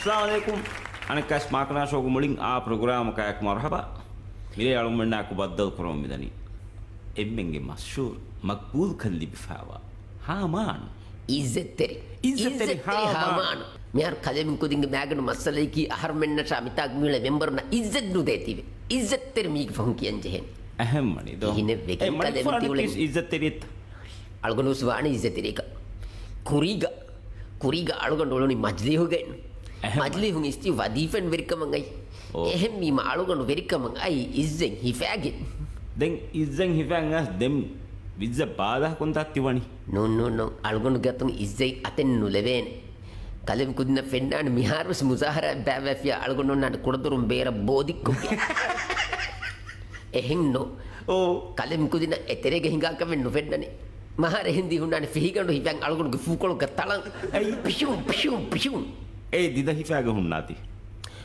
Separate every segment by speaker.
Speaker 1: Assalamualaikum. Anak kas makna show muling a program kayak marhaba. Mire alum menna aku baddal kurom midani. Emmenge mashhur maqbul khalli bifawa. Haman.
Speaker 2: Izzet Haman. Miyar kalemin kudinge magan masalai ki ahar menna shamita gmile member na izzet nu detive. Izzet ter mig fon kiyan jehen.
Speaker 1: Ahem mani do.
Speaker 2: Ihine vekin kalemin tiulen.
Speaker 1: Izzet terit.
Speaker 2: Algonus wani izzet terika. Kuriga algonoloni majli ho gain. Majli hun isti wadifen verikamangai. Ehem mi ma algon verikamangai izzen hifagin.
Speaker 1: Den izzen hifangas dem bizza bada kunta tiwani.
Speaker 2: No algon gatun izzei aten nuleven. Kalem kudna fennan miharus muzahara bavafia algon nonna kudadurum bera bodikku. Ehem no. Kalem kudina eterege hinga kamen no fennani. Mahar hindi hunani fihigandu hifang algon ge fukolo gatalang. Ai pishum.
Speaker 1: Dida hifaga hunnati.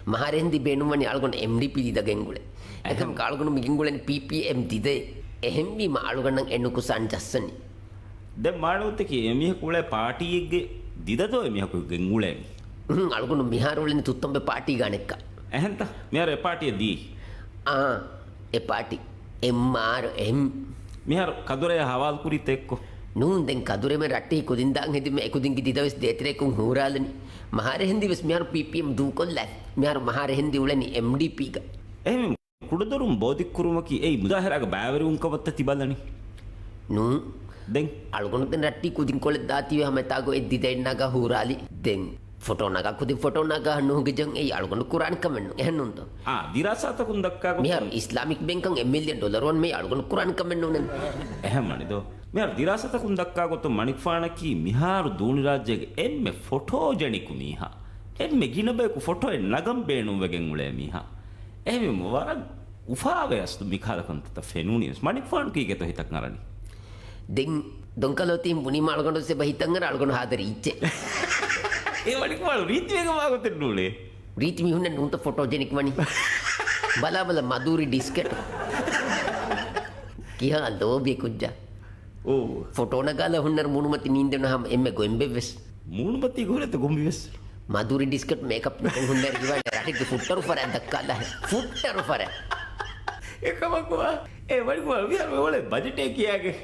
Speaker 2: Mahar hindi benumani algon MDP dida gengule. Ekam algon migingulen PPM dide. Ehem mi ma algon nang ennuku san jassani.
Speaker 1: De manutte ki emiha kule party egge dida do emiha ku gengule.
Speaker 2: Algon mihar uleni tuttombe party ganekka.
Speaker 1: Ehenta mihar e party di.
Speaker 2: E party MRM
Speaker 1: mihar kadure hawal kuri tekko.
Speaker 2: Nun den kadure me ratti kudindang hedi me ekudingi didawes detre kun huralani. Mahar hindi wes mihar PPM du kolla. Mihar mahar hindi uleni MDP ga.
Speaker 1: Ehem kudadurum bodik kurumaki ei mudaharaga baveri unkavatta tibalani.
Speaker 2: Nun
Speaker 1: den
Speaker 2: algon den ratti kudin kolle datiwe hametago eddi dennaga hurali den foto naga kudin foto naga nuge jang ei algon Quran kamennu ehannun to.
Speaker 1: dirasata kun dakka ko
Speaker 2: mihar Islamic bank kan $1 million on me algon Quran kamennu nen.
Speaker 1: Ehem mani do mihar dirasata kun dakka ko to manikfana ki mihar duni rajyege emme photogenic miha. Emme ginabe ku photo e nagam beenu wegen ule miha. Ehem wara ufaave astu mikhala kan ta fenunius manikfan ki geto hitak narani.
Speaker 2: Den donkaloti muni malgon se bahitanga algon hadari icche.
Speaker 1: manikfan riti wega magote nule.
Speaker 2: Riti mi hunne nunta photogenic mani. Bala maduri disket. Kiha lobe kujja. Photo nagala hunnar munumati nindena ham emme goembeves.
Speaker 1: Munumati gorete gombeves.
Speaker 2: Maduri disket makeup hunnar giwan ratik futter for dakkala. Futter for.
Speaker 1: Ekamakwa manikfan vi har ole budget e kiyage.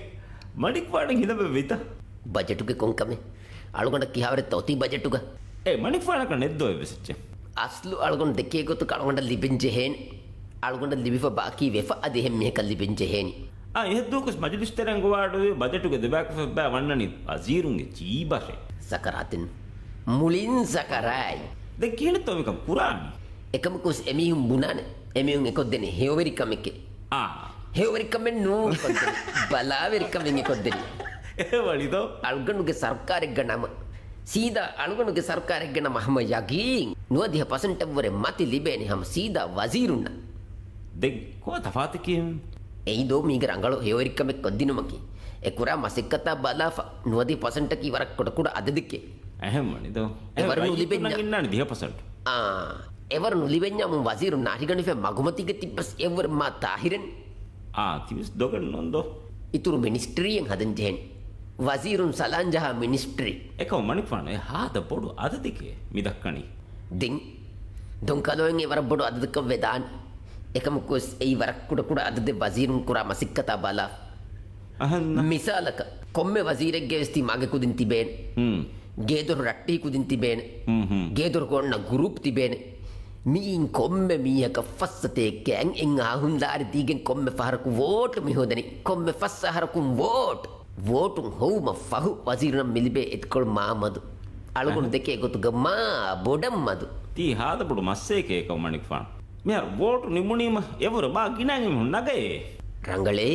Speaker 1: manikfan hidabe vita.
Speaker 2: Budget ke konkame. algonda kihavre toti budget ga.
Speaker 1: manikfan ka neddo evesche.
Speaker 2: aslu algon dekke gotu algonda libinje hen. algonda libifa baki vefa adehem mehka libinje hen.
Speaker 1: ehdukus majlis terango wadu budget ge debak ba wannani azirunge jeebashe.
Speaker 2: Sakaratin. Mulin sakarai.
Speaker 1: de kile to mekam qurani.
Speaker 2: ekam kus emihum bunane. emihum ekodene heweri kameke. heweri kamen no kodene. balaweri kamen ekodene.
Speaker 1: walido
Speaker 2: algonuge sarkarege nama. Sida algonuge sarkarege nama hama yagin. Nuadiha percent mati libeni hama sida wazirunna.
Speaker 1: de ko tafati kim.
Speaker 2: eido mige rangalo heweri kamek kodinumaki. ekura masikkata balafa nuadi percent ki warak koda adadikke.
Speaker 1: Ehem manido.
Speaker 2: evaru libenya
Speaker 1: innani 10%.
Speaker 2: evaru libenya mun waziru nahigani fe magumatige tibbas ever ma tahiren.
Speaker 1: timis dogan nondo.
Speaker 2: ituru ministry en hadan jehen. wazirun salanjaha ministry.
Speaker 1: ekam manikfan hada bodu adadike midakkani.
Speaker 2: Ding donkaloen evar bodu adadika vedan. ekam kos ei warak kuda adade wazirun kura masikkata bala. misalaka komme wazirege vesti mage kudin tiben. geedor ratti kudin tiben. geedor konna group tiben. miin komme miyaka fassate gang en ahundari digen komme faharaku vote mi hodani komme fassa haraku vote votum homa fahu wazirunam milibe etkol maamadu algun deke gotu gamma bodam madu
Speaker 1: ti hada bodu masseke ekam manikfan mehar vote nimunima evura ba ginangi nagaye
Speaker 2: rangale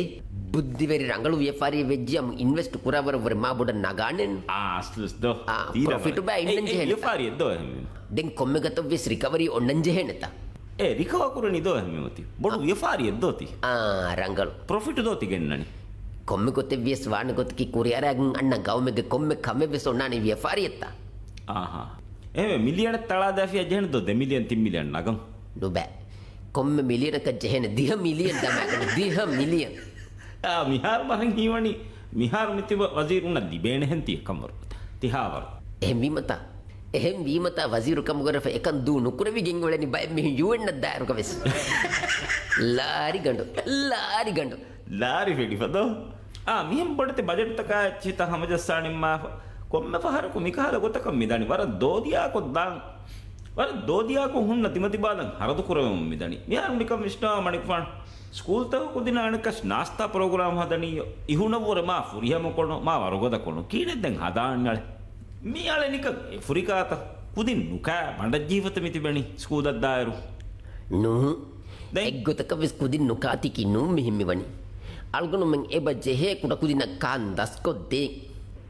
Speaker 2: buddhiveri rangalu vyapari vejjam invest kuravara vare ma boda naganen
Speaker 1: aslis do
Speaker 2: profit ba innen jehen
Speaker 1: vyapari do
Speaker 2: den komme gato vis recovery onnan jeheneta
Speaker 1: recover kurani do hemoti bodu vyapari doti
Speaker 2: rangalu
Speaker 1: profit doti gennani
Speaker 2: komme gote vis wana got ki kuriyaragan anna gawmege komme kame vis onnani vyapari etta
Speaker 1: million tala dafiya jehen do 2 million 3 million nagam
Speaker 2: no ba komme million ka jehen 10 million damagan 10 million
Speaker 1: mihar barang hiwani mihar mitiba wazir unna dibene henti kamar tihawar
Speaker 2: ehmi mata එහෙම වීමතා වසීරුකම ගොරෆ එකන් දූ නුකුරවි ගෙන් වලනි බය මෙහි යුවෙන්න දාරුක වෙස් ලාරි ගඬු
Speaker 1: ලාරි ෆෙඩි ෆදෝ මිහෙම් බොඩತೆ budget ತಕ ಚಿತ ಹಮಜಸ್ಸಾಣಿಮ್ಮ ಕೊಮ್ಮೆ ಫಹರಕು ಮಿಕಾಲ ಗೊತ್ತಕ ಮಿದಾನಿ ವರ ದೋದಿಯಾಕೊ than ವರ ದೋದಿಯಾಕೊ ಹುಣ್ಣ ತಿಮತಿ ಬಾದನ್ ಹರದು ಕುರವೆ ಮಿದಾನಿ ಮಿಯಾರು ನಿಕಂ ಇಷ್ಟ ಮಣಿಕ್ಫಾನ್ ಸ್ಕೂಲ್ ತಗ ಕುದಿನ ಅಣಕಸ್ ನಾಸ್ತಾ ಪ್ರೋಗ್ರಾಮ್ ಹದನಿ ಇಹುಣವರ ಮಾ ಫುರಿಯಮ ಕೊಣೋ ಮಾ ವರಗೊದ ಕೊಣೋ ಕೀನೆದ್ದೆಂ ಹದಾಣ್ಣಳೆ ಮಿಯಾಳೆ ನಿಕ ಫುರಿಕಾತ ಕುದಿನ್ ನುಕಾ ಬಂಡ ಜೀವತ ಮಿತಿ ಬೆಣಿ ಸ್ಕೂಲ್ ದದ್ದಾಯರು
Speaker 2: ನು ಎಗ್ಗೊತಕ ವಿಸ್ ಕುದಿನ್ ನುಕಾತಿಕಿ ನು ಮಿಹಿಮ್ಮಿ ಬಣಿ algono men eba jehe kuda kudina kan dasko de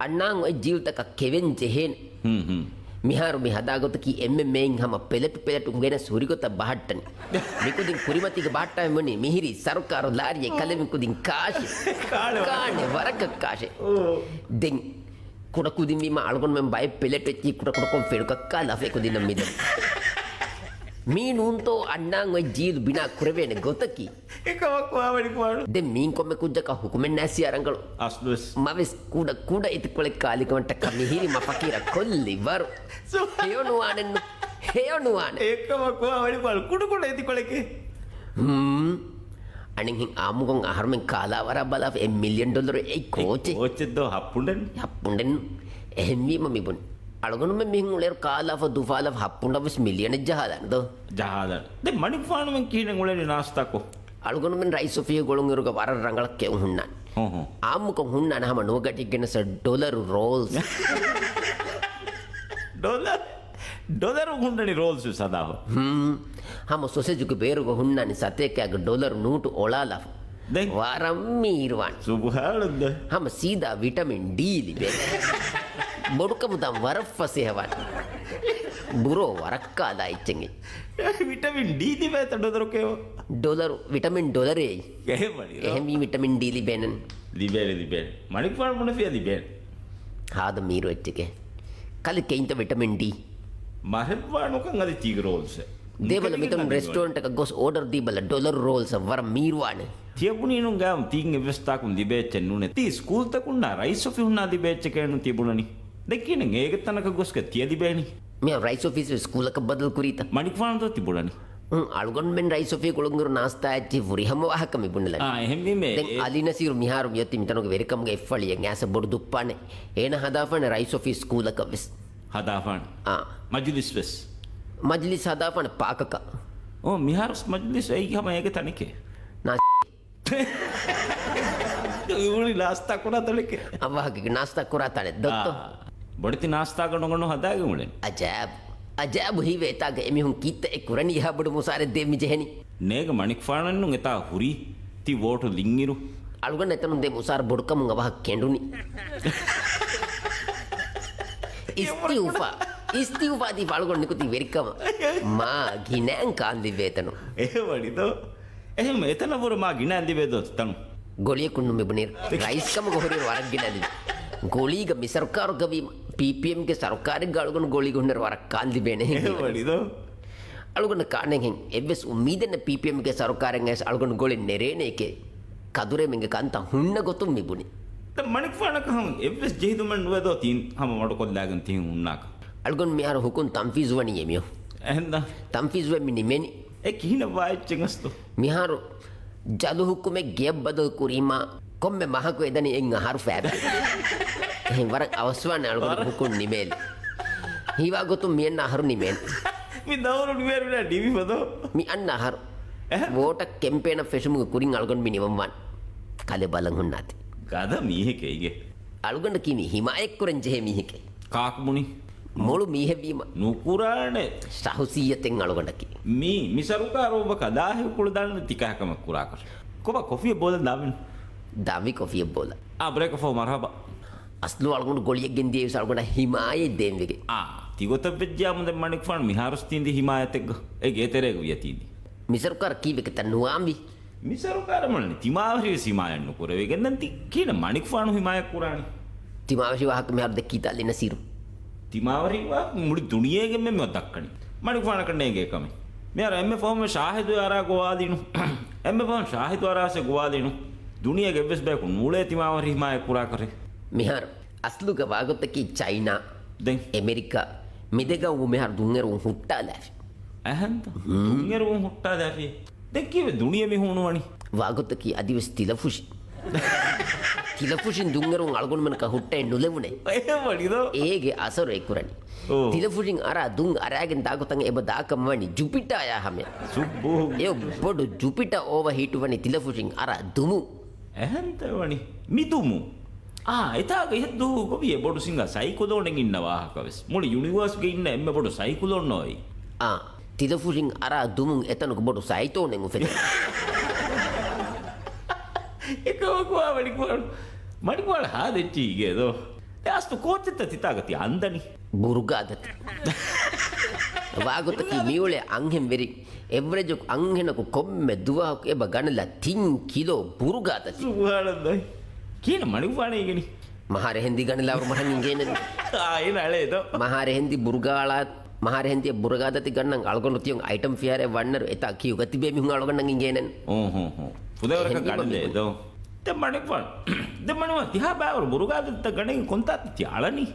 Speaker 2: annang oi jivtaka keven jehen miharu mi hadagot ki emme men hama pelet ungena surigota bahattani mikudin kurimati ga bahatta meni mihiri sarukar lariye kalemi kudin kashi kaane waraka kashi den kuda kudin mi ma algono men bay pelet vechi kuda kon feduka kala fe kudin midan මීනුන්තෝ අන්නාං ඔය ජීල් බිනා කුරවෙන ගොතකි
Speaker 1: එකවක් වාවඩි පාඩු
Speaker 2: දෙ mean කොම්මෙ කුද්දක හුකුමෙන් නැසි අරංගලු
Speaker 1: අස්ලුස්
Speaker 2: මවෙස් කුඩ ඉතිකොලෙ කාලිකමට කමිහිරි මපකීර කොල්ලි වරු හේයොනුවාන
Speaker 1: එකවක් වාවඩි පාඩු කුඩ ඉතිකොලෙකේ
Speaker 2: අනින් හින් ආමුගොන් අහරමෙන් කාලාවර බලාව $1 million ඒ
Speaker 1: කෝච්චෙද්දෝ
Speaker 2: හප්පුන්ඩෙන් එහෙම්වීම මිබුන් අලගොනුම මිහින් උලේර කාලාව දුෆාලාව $1 මිලියන ජහලන්ද
Speaker 1: ದೆ ಮಣಿಕ್ ಫಾಣುಮೆನ್ ಕೀನೆ ಉಳೇನಿ ನಾಸ್ತಾಕೋ
Speaker 2: ಅಳುಗೊನುಮೆನ್ rice Sophia ಗೊಳುಂಗಿರುಗ ವರ ರಂಗಳಕ್ಕೆ ಹುಣ್ಣಾನ್ ಆಮುಕ ಹುಣ್ಣಾನ ಹಮ ನೋಗಟಿಗೆನ ಸ dollar rolls
Speaker 1: dollar ಹುಣ್ಣನಿ rolls ಸದಾ
Speaker 2: ಹಮ ಸೊಸೆಜುಗೆ ಬೇರುಗ ಹುಣ್ಣಾನಿ ಸತೇಕ್ಯಾಗ dollar ನೂಟು ಒಳಾಲಾಫ್ ವಾರಂ ಮೀರ್ವಾನ್
Speaker 1: ಸುಬ್ಹಾನಲ್ಲಾಹ್
Speaker 2: ಹಮ ಸೀದಾ ವಿಟಮಿನ್ ಡಿ ಲಿಬೆ ಬೊಡುಕಮುದಂ ವರಫಸೆಹವಾನ್ ಬುರೋ ವರಕ್ಕಾದ ಇಚ್ಚಂಗಿ
Speaker 1: ವಿಟಮಿನ್ ಡಿ ಲಿಬೇತ
Speaker 2: ಡಾಲರ್ ವಿಟಮಿನ್ ಡಾಲರ್
Speaker 1: එහෙමයි
Speaker 2: එහෙම විටමින් ඩී ලිබෙනන්
Speaker 1: ලිබෙන මණික් පාන මොන ෆිය ලිබෙන
Speaker 2: ಹಾದ ಮೀರು ಎಚ್ಚಿಗೆ ಕಲಿ ಕೆಂತ ವಿಟಮಿನ್ ಡಿ
Speaker 1: ಮಹೆವ್ವಾನುಕಂ ಅದಿ ತೀಗ ರೋಲ್ಸ್
Speaker 2: ದೇವಲ ಮಿತನ್ ರೆಸ್ಟೋರೆಂಟ್ ಕ ಗೋಸ್ ಆರ್ಡರ್ ದೀಬಲ ಡಾಲರ್ ರೋಲ್ಸ್ ವರ ಮೀರ್ವಾನೆ
Speaker 1: තියබුණී නුන් ගාම් තීන් එවස්තාකුන් දිබේච්චෙන් නුනේ ති ස්කූල් තකුන්නා රයිස් ඔෆි උන්නා දිබේච්ච කේනු තිබුණනි දෙකින ඒක තනක ගොස්ක තිය දිබේනි
Speaker 2: මේ රයිස් ඔෆිස් ස්කූල් එක බදල් කුරීත
Speaker 1: මණික් ෆාන්දෝ තිබුණනි
Speaker 2: අලුගොන් මෙන් රයිස් ඔෆි කොළඟුරු නාස්තා ඇච්චි ෆුරිහම වහක මිබුණල
Speaker 1: එහෙම මේ
Speaker 2: දැන් අලිනසීරු මිහාරු යති මිතනක වෙරකම් ගේ එෆ්වලියෙන් ඇස බොඩු දුප්පානේ එන හදාපන රයිස් ඔෆි ස්කූල් එක වෙස්
Speaker 1: හදාපන මජ්ලිස් වෙස්
Speaker 2: මජ්ලිස් හදාපන පාකක
Speaker 1: මිහාරුස් මජ්ලිස් ඒකම ඒක තනිකේ
Speaker 2: නා
Speaker 1: ඉවුනි නාස්තා කරා තනිකේ
Speaker 2: අවහගේ නාස්තා කරා තනේ දොත්තෝ
Speaker 1: බොඩති නාස්තා කරනකොන හදාගේ මුලෙන්
Speaker 2: අජාබ් හිවේතාගේ එමිහුන් කිත්ත එකුරණි යහබඩු මුසාරෙ දෙමි ජෙහෙනි
Speaker 1: නේග මණික් ෆානන්නු එතා හුරි ති වෝටු ලිංගිරු
Speaker 2: අලුගන් එතනුන් දෙ මුසාර බොඩකමුන් අවහ කෙඬුනි ඉස්තිඋපා දී අලුගන් නිකුති වෙරිකම මා ගිනෑන් කාන්දි වේතනු
Speaker 1: එහෙමනිදෝ එහෙම එතන වර මා ගිනෑන් දිවේදෝ තනු
Speaker 2: ගොලිය කුන්නු මෙබුනීර රයිස්කම ගොහරි වරක් गिनदी गोलीग मी सरकार गवी पीपीएम के सरकारी गालगन गोली गुन्नर वार कांदी बेने
Speaker 1: वलिदो
Speaker 2: अलगन काने हें एवस उम्मीदन पीपीएम के सरकार ngस अलगन गोली नेरेने के कदुरे मिंगे कांता हुन्न गोतुम मिबुनी
Speaker 1: त मणिक फानक हम एवस जेहिदु मन नुवेदो तीन हम मड को लागन ती हुन्नाक
Speaker 2: अलगन मियार हुकुन तंफीज वनी येमियो
Speaker 1: එහෙනම්
Speaker 2: तंफीज वे मिनी मेनी
Speaker 1: ए किन वाइचंगस्तो
Speaker 2: मिहारो जादू हुकुमे गेब बदल कुरीमा කොම්මෙ මහකු එදනි එං අහරු ෆෑබ එහෙන් වරක් අවස්වාන අලුගොන හුකුන් නිමෙල් හිවා ගොතු මියන්න අහරු නිමෙල්
Speaker 1: මි දවරු නිමෙල් විලා ඩිවි බදෝ
Speaker 2: මි අන්න අහරු වෝට කැම්පේන ෆෙෂමුග කුරින් අලුගොන මි නිවම්වන් කලෙ බලන් හුන්නාති
Speaker 1: ගද මීහෙකේගේ
Speaker 2: අලුගොන කිමි හිමායෙක් කුරෙන් ජෙහෙ මීහෙකේ
Speaker 1: කාක්මුනි
Speaker 2: මොළු මීහෙවීම
Speaker 1: නුකුරානේ
Speaker 2: සහුසියතෙන් අලුගොනකි
Speaker 1: මී මිසරුකාරෝබ කදාහි කුළු දාන්න තිකහකම කුරාකර කොබ කොෆිය බෝල දාවින්
Speaker 2: दावी कॉफी बोला
Speaker 1: ब्रेक फो मरहबा
Speaker 2: असलो अलगुन गोलिय गिंदी अलगुन हिमाय देंगे
Speaker 1: तिगोत विद्या मुंदे मणिक फान मिहारस तींदी हिमायतेग ए गेतेरे यतीदी
Speaker 2: मिसरकार की विकत नुआंबी
Speaker 1: මිසරුකාර මොන්නේ තිමාවරි සීමායන් නුකර වෙගෙන්දන්ති කියන මණික් ෆානු හිමායක් කුරානි
Speaker 2: තිමාවරි වාහක මෙහර දෙකී තාලින සිරු
Speaker 1: තිමාවරි වා මුඩි දුනියේගෙ මෙම දක්කනි මණික් ෆාන කන්නේගේ කම මෙහර එම්මෙ ෆෝම ශාහිදු ආරා ගෝවාදීනු එම්මෙ ෆෝම ශාහිදු ආරාසේ ගෝවාදීනු දුනියේගෙ වෙස් බෑකු නූලේ තිමාවරි හිමායක් කුරා කරේ
Speaker 2: මෙහර අස්ලුක වාගොත්තකි චයිනා
Speaker 1: දැන්
Speaker 2: ඇමරිකා මිදෙගව් මෙහර දුන්ගරුන් හුට්ටා ලැෆි
Speaker 1: ඇහන්ත දුන්ගරුන් හුට්ටා දැෆි දෙක්කිව දුනිය මිහුණුවනි
Speaker 2: වාගොත්තකි අදිවස් තිලෆුෂි තිලෆුෂින් දුන්ගරුන් අල්ගොන්මනක හුට්ටයි නුලෙවුනේ
Speaker 1: ඒවනිද
Speaker 2: ඒගේ අසර එකුරනි තිලෆුෂින් අර දුන් අරයාගෙන් දාගොතන් එබ දාකම්වනි ජුපිටායා හම
Speaker 1: සුබ්බෝ
Speaker 2: ඒ බොඩු ජුපිට ඕව හිටුවනි තිලෆුෂින් අර දුමු
Speaker 1: ඇහන්තවනි මිදුමු එතාගේ හිදු කොබිය බොඩු සිංහ සයිකුලෝනෙන් ඉන්න වාහකවෙස් මුළු යුනිවර්ස්ගේ ඉන්න එම්ම බොඩු සයිකුලෝන් නොයි
Speaker 2: තිලෆුෂින් අර දුමුන් එතනක බොඩු සයිතෝනෙන් උෆෙත
Speaker 1: එකවකවා මඩිකුවල් හාදෙච්චීගේදෝ ඇස්තු කෝච්චෙත්ත තිතාගති අන්දනි
Speaker 2: බුරුගාදත වාගොතකි මියුලේ අංහෙම් වෙරි එවරෙජක් අංහෙනකු කොම්මෙ දුවාහක් එබ ගණලා තින් කිලෝ බුරුගාදති
Speaker 1: සුහානදයි කියන මඩිකුවානයගෙන
Speaker 2: මහරහෙන්දි ගණලාවර මහන් ගෙන
Speaker 1: ආය නලේද
Speaker 2: මහරහෙන්දි බුරුගාලාත් මහරහෙන්දිය බුරුගාදති ගන්නන් අල්ගොන්න තියන් අයිටම් ෆියරේ වන්නර එතා කියු ගතිබේ මිහුන් අල්ගන්නන් ගෙනන්
Speaker 1: පුදවරක ගණලේදෝ මණිකුවන් දෙමනවා තිහා බෑවර බුරුගාදත්ත ගණන් කොන්තාත් තියාලනි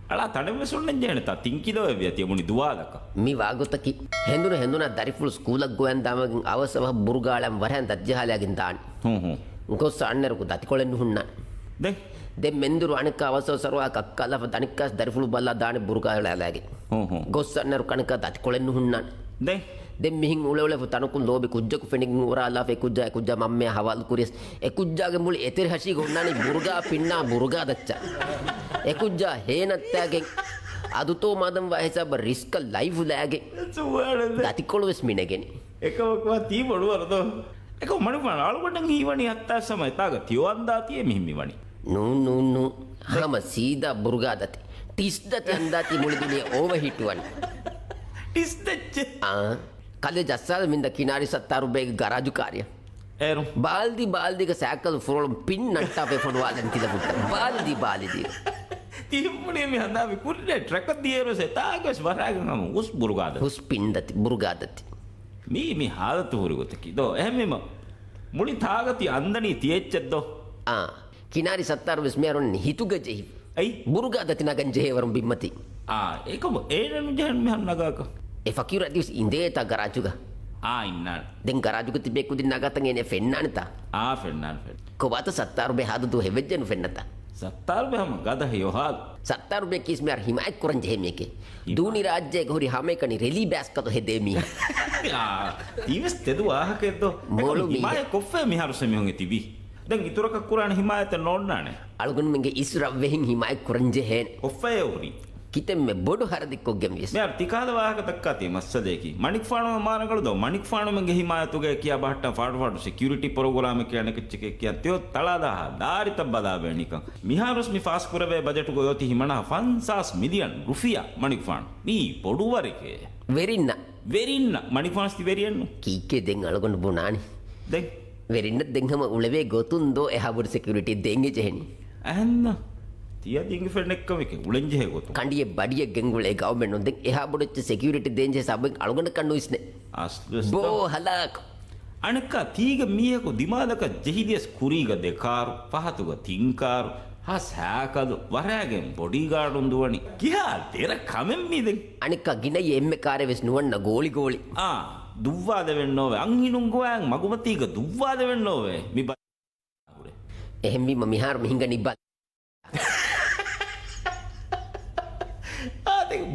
Speaker 1: අලා තඩවෙසුන්න ජනත තිංකිලෝ ඇතිය මුණි දුවාලක
Speaker 2: මි වාගොතකි හෙඳුන දරිෆුල් ස්කූලක් ගොයන් දාමකින් අවසව බුරුගාලම් වරහන් දජ්ජහලයකින් දාන ගොස් අන්නරකු දතිකොළෙන් හුන්න දෙ මෙන්දුරු අනික අවසව සරවා කක්කලව දනික්කස් දරිෆුළු බල්ලා දාන බුරුගාලයාලගේ ගොස් අන්නරු කනික දතිකොළෙන් හුන්නන් දෙ මිහින් උලවල තනකුන් ලෝබි කුජ්ජකු ෆෙනින් උරාලා ෆේ කුජ්ජා මම්මේ හවල් කුරියස් එකුජ්ජාගේ මුල එතෙර හෂි ගොන්නනි බුරුගා පින්නා බුරුගා දච්චා එකුජ්ජා හේනත්තෑගෙන් අදුතෝ මදම් වයසබ රිස්ක ලයිව් ලෑගේ දතිකොළවෙස් මිනගෙන
Speaker 1: එකවක්වා තී බොඩුවරදෝ එක මනුපන අලුගොඩන් හීවනි අත්තා සමයි තාග තියවන්දාතිය මිහිමි වනි
Speaker 2: නූ හම සීදා බුරුගාදති ටිස්දති අන්දාති මුලිදිනේ ඕව හිටුවන්
Speaker 1: ටිස්දච්ච
Speaker 2: කලේ ජස්සාල මින්ද කිනාරි සත්තාරුබේග ගරාජු කාර්ය
Speaker 1: ඒරු
Speaker 2: බාල්දික සෑකල් ෆොරොලම් පින් නට්ටාපේ ෆොඩුවාලන් තිලපුට බාල්දි
Speaker 1: තිරුම්මුණේ මේ හඳාවි කුරේ ට්‍රැක් දියරෝ සතාගස් වරාගම උස් බුරුගාද
Speaker 2: උස් පින්දති බුරුගාදති
Speaker 1: මේ හාදතු හුරුගතකි දෝ එහෙමම මුනි තාගති අන්දනී තියෙච්චද්දෝ
Speaker 2: කිනාරි සත්තාරුබස් මෙරුන් හිතුගජෙහි
Speaker 1: ඇයි
Speaker 2: බුරුගාදති නගන් ජෙහෙවරුම් බිම්මති
Speaker 1: ඒකම ඒනු ජහන් මෙහන් නගාක
Speaker 2: ෆකිර දිවස් ඉන්දේත ගරාජුග
Speaker 1: ඉන්න
Speaker 2: දෙන් ගරාජුග තිබෙක්කුදි නගතන් එනේ ෆෙන්නන්නත
Speaker 1: ෆෙන්නන්
Speaker 2: කොබත සත්තාරුබේ හාදුතු හෙවෙජ්ජනු ෆෙන්නත
Speaker 1: සත්තාරුබේ හම ගද යොහාල්
Speaker 2: සත්තාරුබේ කිස්මයාර හිමයිත් කරන් ජෙහෙමේකේ දූනි රාජ්‍යයේ ගොරි හැමේකනි රෙලි බෑස්කතු හෙදේමි
Speaker 1: ඊවස් තෙදු ආහකෙද්දෝ
Speaker 2: මොළු
Speaker 1: හිමාය කොෆේ මිහරු සෙමිහුන් තිබි දැන් ඉතුරක කුරාන හිමායත නොන්නානේ
Speaker 2: අලගුන් මෙන්ගේ ඉස්රා වෙහින් හිමයි කරන් ජෙහෙන්
Speaker 1: කොෆේ උරි
Speaker 2: කිතෙම් මේ බොඩු හරදික්කො ගෙම්විස්
Speaker 1: මේ තිකාද වාහක දක්කාති මස්සදේකි මණික් ෆානම මානකලුද මණික් ෆානමගේ හිමායතුගේ කියා බහට්ට ෆාඩු සිකියුරිටි ප්‍රෝග්‍රෑම් එක කියන කිච්චක කිය තියෝ තලාදා දාරිත බදාබේ නිකන් මිහාරුස් මි ෆාස් කුරවේ බජට් ගොයෝති හිමනා 500 මිලියන් රුෆියා මණික් ෆාන මී පොඩු වරකේ වෙරින්න මණික් ෆාන්ස් ති වෙරියන්නු
Speaker 2: කීකේ දෙන් අලගොන්න බොනානි
Speaker 1: දෙන්
Speaker 2: වෙරින්න දෙන්ගම උලවේ ගොතුන්දෝ එහබුඩ සිකියුරිටි දෙන්ගේ ජෙහෙනි
Speaker 1: ඇන්න තියදිගේ ෆෙන්නෙක්කම එක උලෙන්ජේ ගොතු
Speaker 2: කණ්ඩියේ බඩිය ගෙන්ගුලේ ගවර්න්මන්ට් උන් දෙන් එහබුඩච්ච සිකියුරිටි දෙන්ජේ සබෙන් අලගොන්න කන්නු ඉස්නේ බෝ හලාක්
Speaker 1: අනක තීග මියකු දිමාදක ජෙහිදියස් කුරීග දෙකාරු පහතුග තිංකාරු හසෑකදු වරෑගෙන් බොඩිගාඩුන් දුවනි කියා දෙර කමෙන් මීදෙන්
Speaker 2: අනික ගින එම්මේ කාර්ය වෙස් නුවන්න ගෝලි
Speaker 1: දුව්වාද වෙන්නෝවේ අංහිනුන් ගෝයන් මගුමතීග දුව්වාද වෙන්නෝවේ මි
Speaker 2: එහෙම් බිම මිහාර මිහිංග නිබ්බත්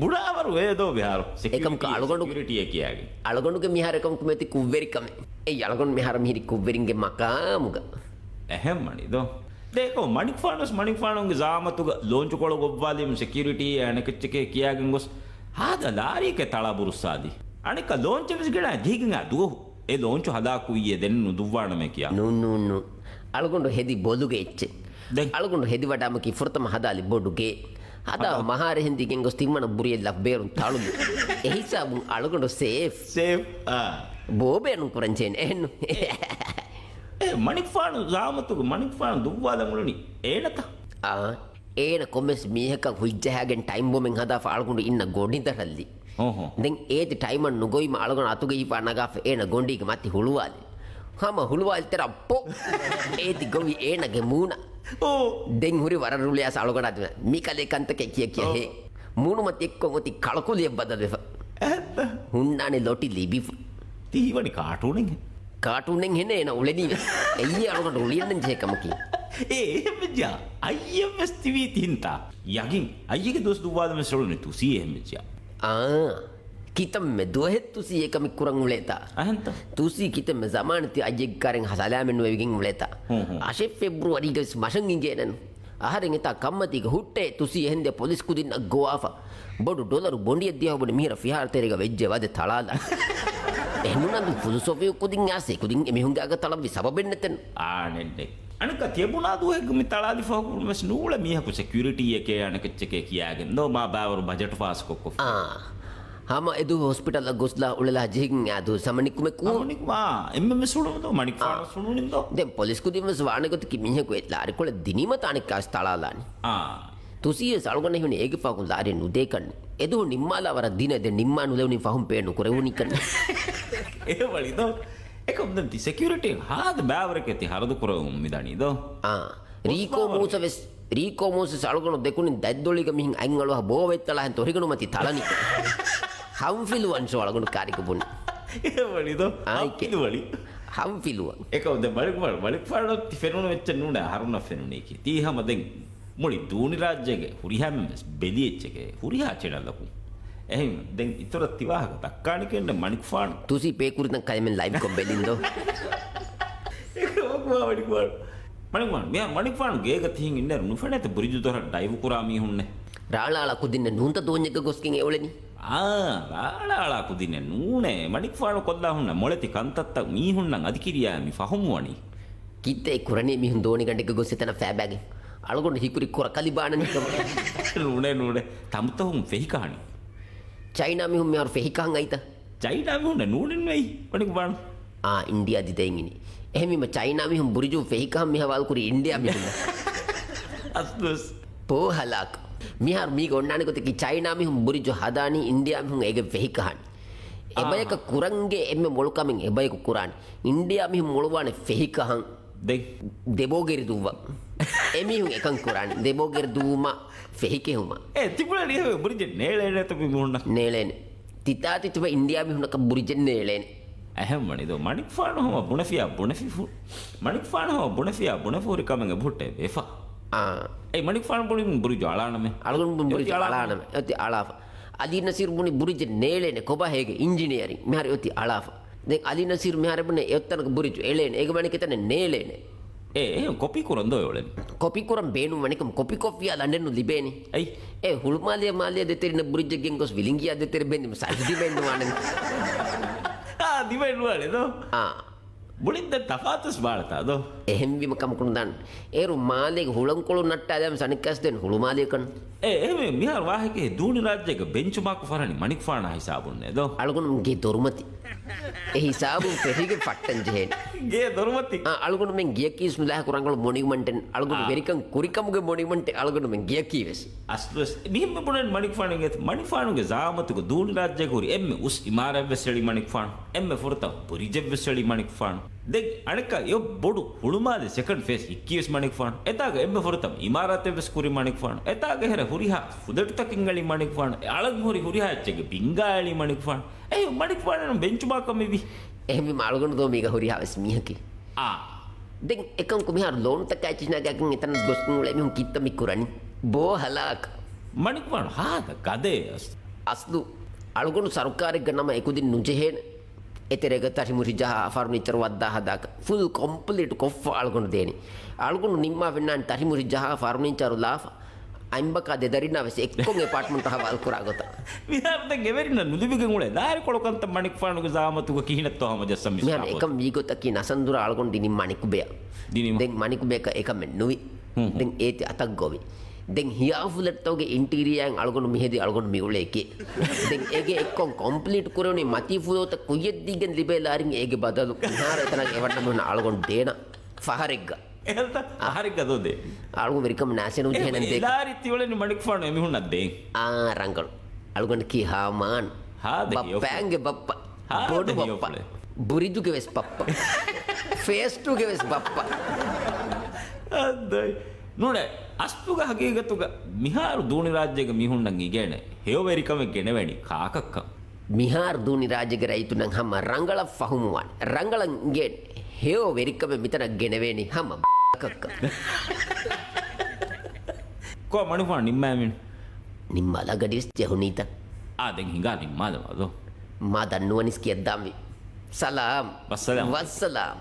Speaker 1: බුඩාවරු වේදෝ විහාර
Speaker 2: එකම අලගොඩු
Speaker 1: සිකියුරිටි කියාගේ
Speaker 2: අලගොඩුගේ මිහාර එකම කුමෙති කුව්වෙරිකම ඒ අලගොඩු මිහාර මිහිරි කුව්වෙරින්ගේ මකාමුග
Speaker 1: එහෙම් මනිදෝ देखो मणिक फाणोंगे जामतुग लोंच कोड़ गोब्बालिम सिक्यूरिटी अणकिच्चके कियागन गोस हाद लारी के तळा बुरुसादी अणिक लोंच विसगಡ ಜೀಗಿಂಗ ದು ए लोंच हदा कुये देन्नु दुव्वाण में किया
Speaker 2: नु अलगुंडु हेदी बोलुगे इच्चे अलगुंडु हेदी वडामकी फुरतम हदाली बोडुगे हदा महारे हिंदी गेंगोस तिम्मन बुरिये लब्बेरुन ताळुलु एहिसाबु अलगुंडु सेफ बोबेनु कुरंचेन एनु
Speaker 1: मणिक फाण जामतुग मणिक फाण दुव्वाद मुलुनी ಏನತ
Speaker 2: ಏನ ಕೊಮ್ಮೆಸ್ ಮೀಹಕ ಹುಜ್ಜಹಾಗೆನ್ ಟೈಮ್ ಬೊಮೆನ್ ಹದಾ ಫಾಳ್ಕೊಂಡು ಇನ್ನ ಗೋಡಿದರಲ್ಲಿ ದೆನ್ ಏತಿ ಟೈಮ್ ಅನ್ನು ನುಗೊಯ್ ಮಾಳಗಣ ಅತುಗೆ ಈ ಪಾನಗಾಫ ಏನ ಗೊಂಡಿಗೆ ಮತ್ತೆ ಹುಳುವಾಲಿ ಹಮ ಹುಳುವಾಲಿ ತರ ಅಪ್ಪೋ ಏತಿ ಗೋವಿ ಏನಗೆ ಮೂನ ದೆನ್ ಹುರಿ ವರರುಳಿಯಾಸ ಅಳಗಣ ಮೀಕಲೆ ಕಂತಕೆ ಕಿಯ ಕಿಯ ಹೇ මූණු මත එක්ක ගොති කලකොලිය බදලෙව හුන්නානේ ලොටි ලිබි
Speaker 1: තීවනි කාටුනෙන්
Speaker 2: කාටුනෙන් හෙන එන උලෙනි එయ్య අලකට උලියන්න ජේකමකි
Speaker 1: එහෙමජා අයියමස් තිවී තින්තා යගින් අයියගේ දොස් දුවාදම සොළුනේ තුසී එහෙමජා
Speaker 2: kita medohet tusi ekam kurang uleta
Speaker 1: ahanta
Speaker 2: tusi kita zaman ti ajek kareng hasalamen weging uleta ashe februari gas masangin genen aharing eta kammati hutte tusi hende police kudin goafa bodu dollar bondi diya bodu mihira fihar terega vejje wade talala එනුනන්දු ෆිලොසොෆිය කුදින් යාසේ කුදින් එමිහුන්ගේ අග තලම් විසබෙන්න තෙන්
Speaker 1: ආනෙන්නේ අනක තියබුණාදු හැගමි තලාදි ෆෝකුල් මස් නූල මියහකු සෙකියුරිටි එකේ අනකච්චකේ කියාගෙන නෝ මා බාවරු budget ෆාස් කොක්කො
Speaker 2: හම එදු hospital ගොස්ලා උලලා ජිහින් ආදු සමනිකුමේ කු
Speaker 1: මනික් මා එම්ම සුළුමදෝ මනික් ෆාන සුළුනින්දෝ
Speaker 2: දැන් police කුදින් මස් වාණගොත කිමිහකු එත්ලාරි කොල දිනිම තානික් කාස් තලාලානි තුසිය සල්ගොන හිවනේ ඒගේ ෆාකුන් ලාරි නුදේ කන්නේ එදු නිම්මාලා වර දින දෙ නිම්මා නුලෙවනි ෆහුම් පේනු කරවුනි කන්නේ
Speaker 1: ඒ වලිදෝ එකම් ද සෙකියුරිටි හාද බෑවරකෙති හරදු කරවුම් මිදණීදෝ
Speaker 2: රීකෝ මූස සල්ගොන දෙකුණින් දැද්දොලික මිහින් අංගලව බෝ වෙත්තලා හෙන් තොරිගනු මති තලනි හම්ෆිලුවන් සොලගොන කාරිකපුන්
Speaker 1: ඒ වලිදෝ
Speaker 2: ආයිකේ හම්ෆිලුවන්
Speaker 1: එකම් ද බලික් ෆාඩෝ ෆෙනුන වෙච්ච නුන හරුන ෆෙනුනේ කි තීහම දෙන් මුලි දූනි රාජ්‍යගේ හුරිහැම් බෙලියෙච්චකේ හුරිහා චෙනලකු එහෙම දැන් ඉතර තිවාහක දක්කානිකෙන්න මණික් ෆාන්
Speaker 2: තුසි පේකුරිතන් කයමෙන් ලයිව් කොම් බෙලින්දෝ
Speaker 1: ඒක ඔක්වා මණික් ෆාන් මණික් ෆාන් ගේක තිහින් ඉන්න නුෆනත බුරිජු දොර ඩයිව් කුරා මීහුන්නේ
Speaker 2: රාලාලා කුදින්න නුන්ත දෝඤ්ඤක ගොස්කින් එවලෙනි
Speaker 1: රාලාලා කුදින්න නූනේ මණික් ෆාන් කොල්ලා හුන්න මොලති කන්තත්ත මීහුන්නන් අධිකිරියා මි ෆහමුවනි
Speaker 2: කිත්තේ කුරණේ මිහුන් දෝනි ගණ්ඩක ගොස්සෙතන ෆෑබෑගෙන් අලගොන්න හිකුරි කොර කලිබානනිකම
Speaker 1: නූනේ තමුතහුම් ෆෙහිකානි
Speaker 2: චයිනා මිහුන් මෙහර ෆෙහිකාන් අයිත
Speaker 1: චයිනා මිහුන් නූනෙන් වෙයි මණික් ෆාන්
Speaker 2: ඉන්දියා දිදෙන්ගිනි එහෙමම චයිනා මිහුන් බුරිජු ෆෙහිකාන් මිහවල් කුරි ඉන්දියා මිහුන්
Speaker 1: අස්දස්
Speaker 2: පෝහලක් මිහර මී ගොන්නානේ කොතකි චයිනා මිහුන් බුරිජු හදානි ඉන්දියා මිහුන් ඒගේ ෆෙහිකාන් එබයක කුරංගේ එම්ම මොළුකමින් එබයක කුරාන් ඉන්දියා මිහුන් මොළුවානේ ෆෙහිකාන් දෙබෝගෙරි දුවා එමිහුන් එකන් කුරාන් දෙබෝගෙරි දුමා ෆෙහිකෙහුම
Speaker 1: තිබුණා නේ බුරිජ නේලේනේ තපි මුන්න
Speaker 2: නේලේනේ තිතාති තුබ ඉන්දියා මිහුනක බුරිජ නේලේනේ
Speaker 1: ඇහැම්මනේ දෝ මණික් ෆාන හොම බුණෆියා බුණෆිෆු මණික් ෆාන හොම බුණෆියා බුණෆෝරි කමංග බුට්ටේ එෆා ඒ මණික් ෆාන බුලින් බුරිජ අලානමේ
Speaker 2: අලගොන් බුරිජ අලානමේ යති අලාෆ අලි නසීර් බුනි බුරිජ නේලේනේ කොබා හේගේ ඉංජිනේරින් මෙහර යති අලාෆ දැන් අලි නසීර් මෙහර බුනේ යත්තනක බුරිජ එලේනේ ඒක මණික තන නේලේනේ
Speaker 1: එහෙම කොපි කුරන්දෝ යෝලෙන්
Speaker 2: කොපි කුරන් බේනු මණිකම කොපි කොෆියා ලන්ඩෙන්නු ලිබේනි ඒ හුල්මාලිය මාලිය දෙතරින බුරිජගෙන් ගොස් විලිංගියා දෙතර බෙන්දිම සල්දි බෙන්දු වණන්
Speaker 1: දිවෙන් වලේ දෝ බුලින්ද තෆාතුස් බාලතා දෝ
Speaker 2: එහෙම් විම කමකුණ දන් ඒරු මාලියක හුලං කොළු නට්ටා දැම් සනිකස් දෙන් හුළු මාලියකන්
Speaker 1: එහෙම මිහාර වාහකේ දූනි රාජ්‍යක බෙන්ච්මාර්ක් ෆරණි මණික් ෆාන හිසාබුන්නේ දෝ
Speaker 2: අලගොනුගේ දොරුමති ඒ හිසාබු පෙරිගේ ෆට්ටන් ජෙහෙන්
Speaker 1: ගේ දොරුමති
Speaker 2: අලගොනු මෙන් ගිය කීස් නුලා කුරංගල මොනියුමන්ටෙන් අලගොනු වෙරිකන් කුරිකමුගේ මොනියුමන්ට් අලගොනු මෙන් ගිය කීවස්
Speaker 1: අස්ලස් මිහිම් බුනෙන් මණික් ෆානගේ මණික් ෆානුගේ ජාමතුක දූනි රාජ්‍යක උරි එම්මෙ උස් ඉමාරෙ වෙසලි මණික් ෆාන එම්මෙ ෆොරත පුරිජෙ වෙසලි මණික් ෆාන දෙක් අනක යො බොඩු හුළුමාද සෙකන්ඩ් ෆේස් ඉක්කියස් මණික් ෆාන එතාග එම්මෙ ෆොරතම් ඉමාරතෙ වෙස් කුරි මණික් ෆාන එතාග හෙර හුරිහා ෆුදට තකින්ගලි මණික් ෆාන අලග් හොරි හුරිහා එච්චගේ බින්ගාලි මණික් ෆාන ඒ මණික් ෆාන බෙන්ච්මාර්ක් මෙවි
Speaker 2: එහෙම මාළගොන දෝ මේක හොරිහාවස් මිහකි දැන් එකම් කුමිහාර ලෝන් තකයි චිනාගකින් එතන ගොස්කුන් වල මිහුන් කිත්ත මිකුරනි බෝ හලාක්
Speaker 1: මණික් ෆාන හාද ගදේ
Speaker 2: අස්දු අලගොන සර්කාරෙක් ගන්නම එකුදින් නුජෙහෙන එතරෙග තරිමුරි ජහ ෆර්නිචර් වද්දා හදාක ෆුල් කොම්ප්ලීට් කොෆ් අලගොන දෙනි අලගොන නිම්මා වෙන්නන් තරිමුරි ජහ ෆර්නිචර් ලාෆ අයිම්බක දෙදරිනවස් එක්කොන් එපාර්ට්මන්ට් හවල් කරා ගොත
Speaker 1: විහාරද ගෙවරින නුලිබිගෙන් උලේ දාරි කොලකන්ත මණික් ෆානුගේ ජාමතුක කිහිනත් තවම ජස්සම් මිස්
Speaker 2: මෙහන එකම් වීගොත කි නසන්දුර අලගොන දිනින් මණික් බය
Speaker 1: දිනින්
Speaker 2: දැන් මණික් බේක එකම නුවි දැන් ඒති අතක් ගොවි දැන් හියාෆුලට් තෝගේ ඉන්ටීරියර් අලගොන මිහෙදි අලගොන මිඋලේකේ දැන් ඒගේ එක්කොන් කොම්ප්ලීට් කරෝනේ මති ෆුලෝත කුයෙද්දිගෙන් ලිබේලාරින් ඒගේ බදලු විහාර එතන එවන්න මොන අලගොන දේන ෆහරෙග්ග
Speaker 1: එල්ත හරි ගදෝදේ
Speaker 2: අලගො වෙරිකම් නැසෙනු දෙහෙනන් දෙක
Speaker 1: ඉලාරි තිවලනි මණික් ෆාන එමිහුන් නද්දේ
Speaker 2: රංගල් අලගොන කි හාමාන් බප්පෑන්ගේ බප්ප බොඩු බප්ප බුරිදුගේ වෙස් පප්ප ෆේස්ටුගේ වෙස් බප්ප
Speaker 1: අදයි නුනේ අස්තුග හගේගතුග මිහාරු දූනි රාජ්‍යයක මිහුන්නන් ඉගෙන හෙයෝවැරිකම ගෙනවැනි කාකක්කම්
Speaker 2: මිහාර දූනි රාජ්‍යක රයිතුනන් හම රංගල ෆහුමුවන් ರಂಗಳಂಗೆ ಹೇಯೋ ವೆರಿಕಮೆ ಮಿತನ ಗೆನವೇನಿ ಹಮ ಕಕ್ಕ
Speaker 1: කෝ මනුෆා නිම්මෑමින්
Speaker 2: ನಿಮ್ಮ ಅಲಗಡಿಸ್ ಜಹುನೀತ
Speaker 1: ආදෙන් හිඟා නිම්මාදවදෝ
Speaker 2: ಮಾ ದನ್ನುವನಿಸ್ ಕಿಯದ್ದಾಂವಿ ಸಲಾಂ
Speaker 1: ವಸ್ಸಲಾಂ.
Speaker 2: ವಸ್ಸಲಾಂ